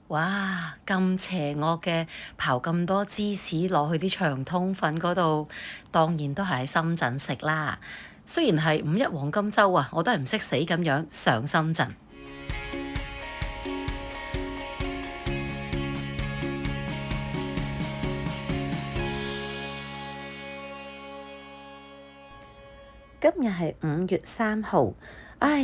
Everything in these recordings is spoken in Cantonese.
哇！咁邪惡嘅刨咁多芝士落去啲長通粉嗰度，當然都係喺深圳食啦。雖然係五一黃金週啊，我都係唔識死咁樣上深圳。今日係5月3號，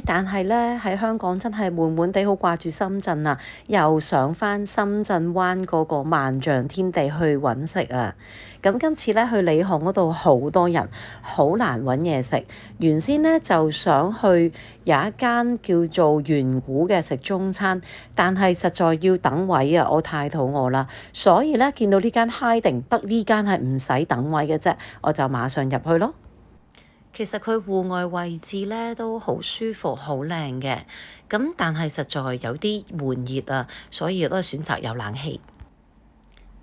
但係呢，喺香港真係悶悶地好掛住深圳啊，又上返深圳灣嗰個萬象天地去揾食啊！咁今次呢，去里巷嗰度好多人，好難揾嘢食。原先呢，就想去有一間叫做圓古嘅食中餐，但係實在要等位啊，我太肚餓啦，所以呢，見到呢間 Hiding 得呢間係唔使等位嘅啫，我就馬上入去咯。其實佢戶外位置咧都好舒服、好靚嘅，咁但係實在有啲悶熱啊，所以都係選擇有冷氣。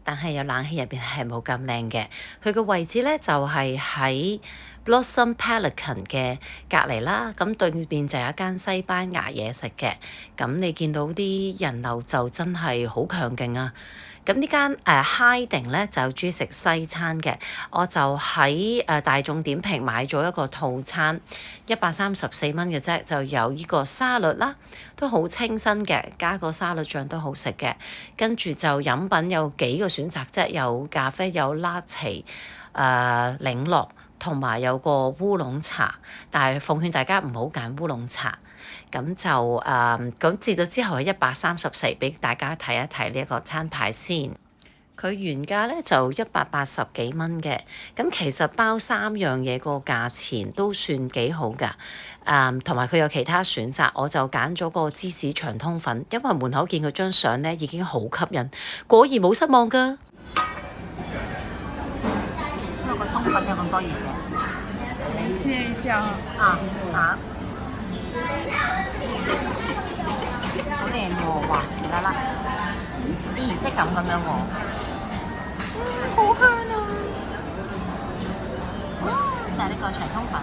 但係有冷氣入邊係冇咁靚嘅，佢個位置咧就係喺 Blossom Pelican 嘅隔離啦，咁對面就有一間西班牙嘢食嘅，咁你見到啲人流就真係好強勁啊！咁呢間Hiding 咧就中意食西餐嘅，我就喺大眾點評買咗一個套餐，134蚊嘅啫，就有呢個沙律啦，都好清新嘅，加個沙律醬都好食嘅。跟住就飲品有幾個選擇啫，有咖啡，有 latte、檸樂，同埋有個烏龍茶，但係奉勸大家唔好揀烏龍茶。咁就咁至到之後係134，俾大家睇一睇呢一個餐牌先。佢原價咧就180幾蚊嘅，咁其實包3樣嘢個價錢都算幾好㗎。同埋佢有其他選擇，我就揀咗個芝士長通粉，因為門口見佢張相咧已經好吸引，果然冇失望㗎。因為個通粉有咁多嘢嘅，你切一下啊。好靚喎，哇！唔得啦，啲儀式感咁樣喎，好香啊！就係呢個長通粉，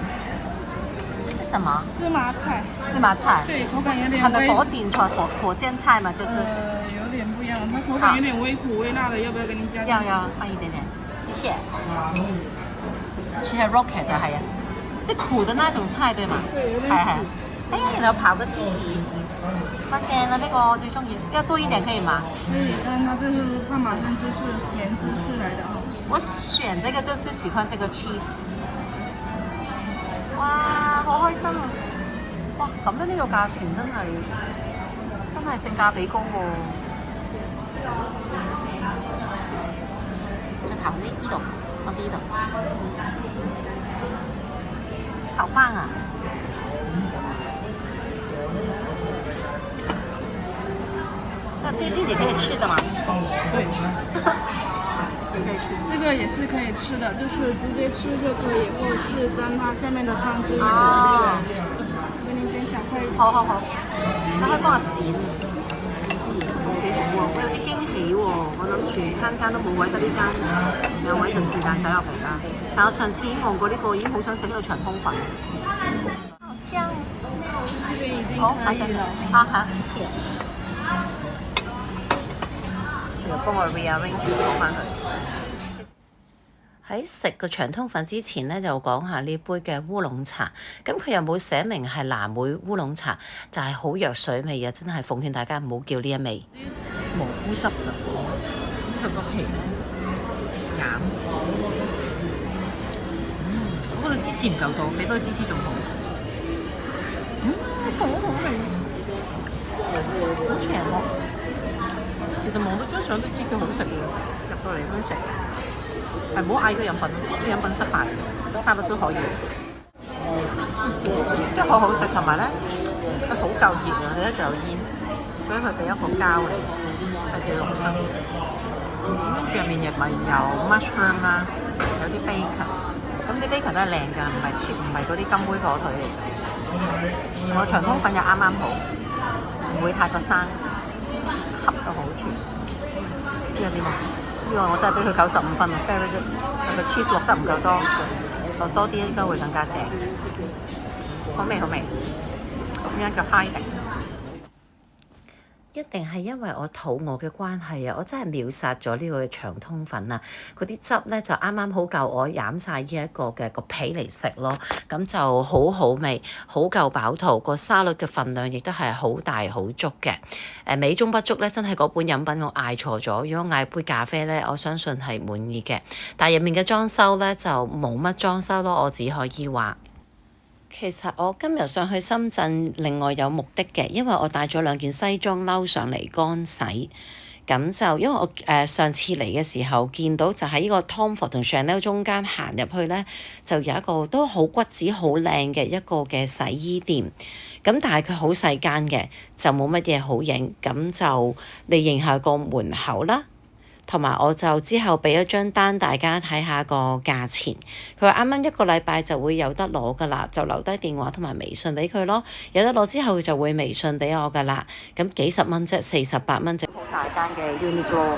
這是什麼？芝麻菜。芝麻菜。對，口感有點。係咪火箭菜？火箭菜嘛，就是。有點不一樣，它口感有點微苦微辣的，要不要給你加？要放一點點，謝謝。似係 rocket 就係啊，是苦的那種菜對嘛？對，有點苦。係。哎呀，然後刨個芝士，哇正啊！呢個我最中意，要多一點可以嗎？可以，但係它這是帕瑪森芝士鹹芝士來的。我選這個就是喜歡這個 cheese。哇，好開心啊！哇，咁樣呢個價錢真係性價比高喎。再刨呢度，我呢度，好棒啊！那這粒也可以吃的嗎？對，可以吃。這個也是可以吃的，就是直接吃就可以，或者是沾它下面的湯汁一起吃。我給你先小塊。好，你可以幫我剪。幾好喎，我有啲驚喜喎，我諗住間都冇位，得呢間有位就是但走入嚟啦。但我上次已經望過呢個，已經好想食呢個長通粉。好香。這邊已經好，可以了。好，謝謝。又幫我 rearrange 攞翻去。喺食個長通粉之前咧，就講下呢杯嘅烏龍茶。咁佢又冇寫明係藍莓烏龍茶，就係好藥水味啊！真係奉勸大家唔好叫呢一味。蘑菇汁㗎，佢個皮咧餡。我覺得芝士唔夠多，俾多啲芝士仲好。好味，好邪惡。其實望到張相都知佢好食喎，入到嚟咁樣食。係唔好嗌個飲品，個飲品失敗，沙律都可以，即係好好食，同埋咧佢好夠熱啊，佢咧就有煙，所以佢俾一個膠嚟，係幾濃親。跟住入面亦咪有 mushroom 啦，有啲 bacon，咁啲 bacon 都係靚㗎，唔係 cheap，唔係嗰啲金杯火腿嚟嘅。我長通粉又啱啱好，唔會太過生，恰到好處。呢個點啊？呢個我真係俾佢95分啊 ，very good。但係 cheese 落得唔夠多，落多啲應該會更加正。好味好味，咁樣叫 Hiding。一定係因為我肚餓嘅關係啊！我真係秒殺咗呢個長通粉啊！嗰啲汁咧就啱啱好夠我飲晒呢一個嘅個皮嚟食咯，咁就好好味，好夠飽肚。個沙律嘅份量亦都係好大好足嘅。美中不足咧，真係嗰本飲品我嗌錯咗。如果嗌杯咖啡咧，我相信係滿意嘅。但係入面嘅裝修咧就冇乜裝修咯，我只可以話。其實我今日上去深圳，另外有目的嘅，因為我帶咗2件西裝褸上嚟乾洗。咁就因為我上次嚟嘅時候見到就喺呢個 Tom Ford 同 Chanel 中間行入去咧，就有一個都好骨子好靚嘅一個嘅洗衣店。咁但係佢好細間嘅，就冇乜嘢好影。咁就你認下個門口啦。同埋我就之後俾咗張單，大家睇下個價錢。佢話啱啱1個禮拜就會有得攞㗎啦，就留低電話同埋微信俾佢咯。有得攞之後，佢就會微信俾我㗎啦。咁幾十蚊啫，48蚊啫。好大間嘅 Uniqlo，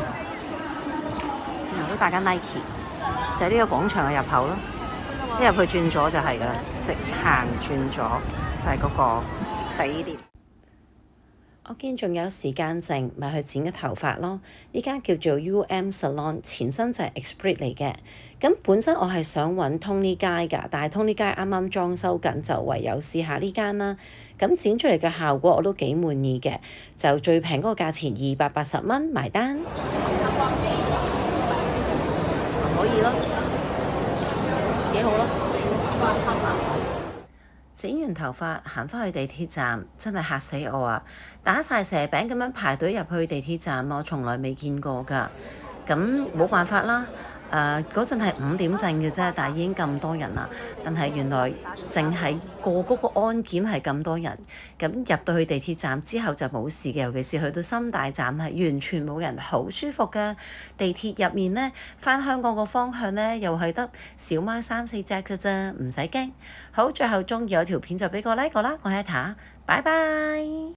好大間 Nike，就係呢個廣場嘅入口咯。一入去轉左就係㗎啦，直行轉左就係嗰個洗衣店。我見仲有時間剩，咪去剪個頭髮咯。呢間叫做 UM Salon， 前身就係 Esprit 嚟嘅。咁本身我係想揾 Tony 街㗎，但係 Tony 街啱啱裝修緊，就唯有試下呢間啦。咁剪出嚟嘅效果我都幾滿意嘅，就最平嗰個價錢280蚊埋單。可以咯，幾好咯。剪完頭髮行返去地鐵站，真係嚇死我啊！打晒蛇餅咁樣排隊入去地鐵站，我從來未見過㗎。咁冇辦法啦。嗰陣係5點正嘅啫，但係已經咁多人啦。但係原來淨係過嗰個安檢係咁多人，咁入到去地鐵站之後就冇事嘅。尤其是去到深大站係完全冇人，好舒服㗎。地鐵入面呢，返香港個方向呢，又係得小貓3、4隻㗎啫，唔使驚。好，最後鍾意我條片就俾個 like 我啦，我係阿塔，拜拜。